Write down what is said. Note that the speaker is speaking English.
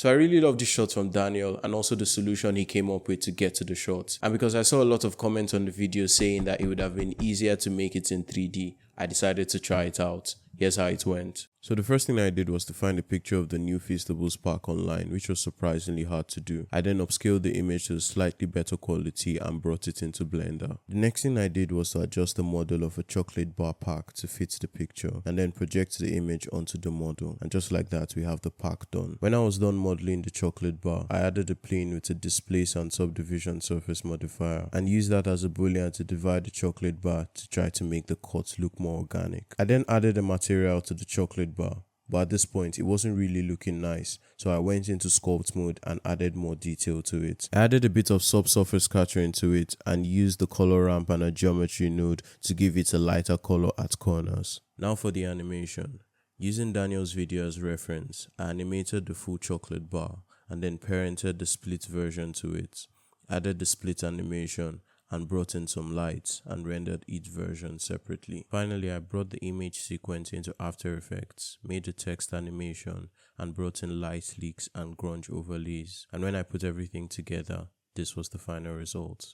So I really love the shots from Daniel and also the solution he came up with to get to the shots. And because I saw a lot of comments on the video saying that it would have been easier to make it in 3D, I decided to try it out. Here's how it went. So the first thing I did was to find a picture of the new Feastables park online, which was surprisingly hard to do. I then upscaled the image to a slightly better quality and brought it into Blender. The next thing I did was to adjust the model of a chocolate bar pack to fit the picture and then project the image onto the model, and just like that we have the pack done. When I was done modeling the chocolate bar, I added a plane with a displace and subdivision surface modifier and used that as a boolean to divide the chocolate bar to try to make the cuts look more organic. I then added a material to the chocolate bar, but at this point it wasn't really looking nice, so I went into sculpt mode and added more detail to it. I added a bit of subsurface scattering to it and used the color ramp and a geometry node to give it a lighter color at corners. Now for the animation. Using Daniel's video as reference, I animated the full chocolate bar and then parented the split version to it, added the split animation and brought in some lights and rendered each version separately. Finally, I brought the image sequence into After Effects, made the text animation, and brought in light leaks and grunge overlays. And when I put everything together, this was the final result.